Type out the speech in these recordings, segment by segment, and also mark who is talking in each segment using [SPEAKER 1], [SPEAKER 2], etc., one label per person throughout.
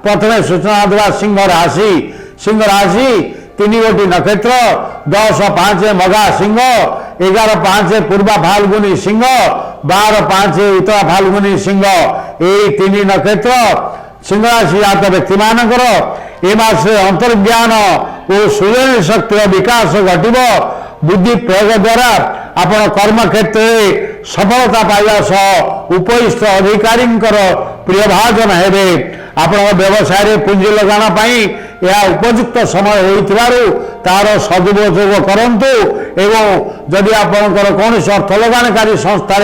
[SPEAKER 1] प्रथम सूचना देवा सिंह राशि 3 गोटी नक्षत्र 10-5 मघा सिंह 11-5 पूर्वा फाल्गुनी सिंह 12-5 उत्तरा फाल्गुनी सिंह यही 3 नक्षत्र सिंह राशि जात व्यक्ति मानकर ए मासे अंतर्ज्ञान और सृजन शक्ति विकास घटव बुद्धि प्रयोग द्वारा आपण कर्म क्षेत्र में सफलता पाइबा सह उपरिस्थ अधिकारी प्रिय भाजन हेबे आपण व्यवसाय रे पुंजी लगाना पाई यह उपयुक्त समय होइतिबारु तार सदुपयोग करंतु एवं जदि आपनकर कौन अर्थ लगानकारी संस्था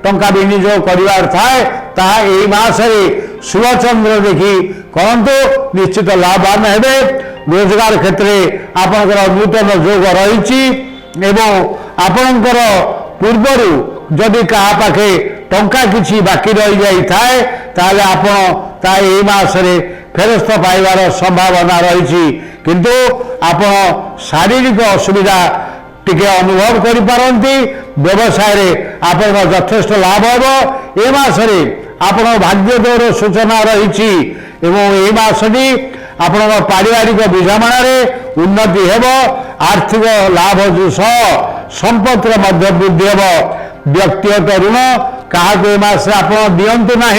[SPEAKER 1] टंका विनियोग करिवार थाए ताहा एई मासरे शुभ चंद्र देखि करंतु निश्चित लाभवान हेबे रोजगार क्षेत्र में आपनकर नूतन योग रही एवं आपणकर पूर्वर जदि कहा पाखे टंका किछि बाकी रही जाई थाए ताले आपण ता एई मासरे फेरस्त पाइबार संभावना रही किंतु आपण शारीरिक असुविधा टिके अनुभव करि पारंती व्यवसाय रे आपण यथेष्ट लाभ हो ए मासरे आपण भाग्योदयर सूचना रही एवं ए मासटी आपण पारिवारिक बुझामणा रे उन्नति हेब आर्थिक लाभ सह संपत्तिर मध्य वृद्धि हेब व्यक्तिगत ऋण क्या मासे आप दिंतु ना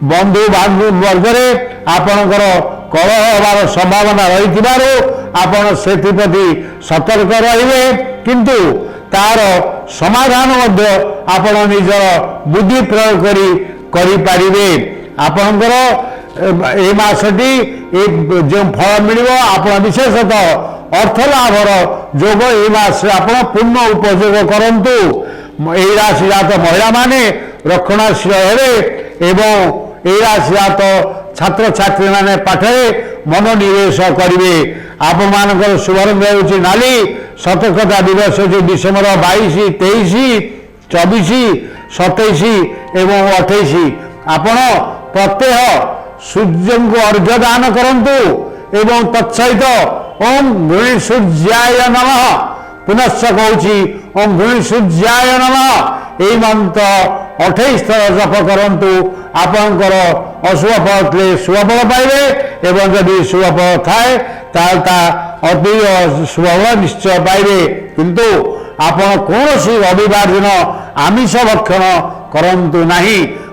[SPEAKER 1] बंधु बांधव वर्ग में आपणकर कलह हबार संभावना रही सतर्क रहिबे किंतु तार समाधान आपण निजर बुद्धि प्रयोग करि पारिबे आपणकर ए मासटी जो फल मिल आप विशेषतः अर्थ लाभर जोग ए मास आप पूर्ण उपयोग करंतु यही राशि जात महिला माने रक्षणाशील हेबे एवं यही राशि जात छात्र छात्री माने पाठे मनोनिवेश करेंगे आप मानकर शुभारंभ होउछि नाली सतर्कता दिवस होछि डिसेम्बर 22, 23, 24, 27 एवं 28 आपण प्रत्यह सूर्य को अर्घ्य दान करंतु एवं तत्सहित ओम गृणी सूर्याय नमः पुनश्च कहूँ ओम गृणी सूर्याय नमः यही मंत्र 28 थर जप करंतु आपणकर अशुभ फल शुभ फल पाइबे एवं जदि शुभ फल थाए अति शुभ फल निश्चय पाइबे किंतु आपण कौन रविवार दिन आमिष भक्षण करंतु नहीं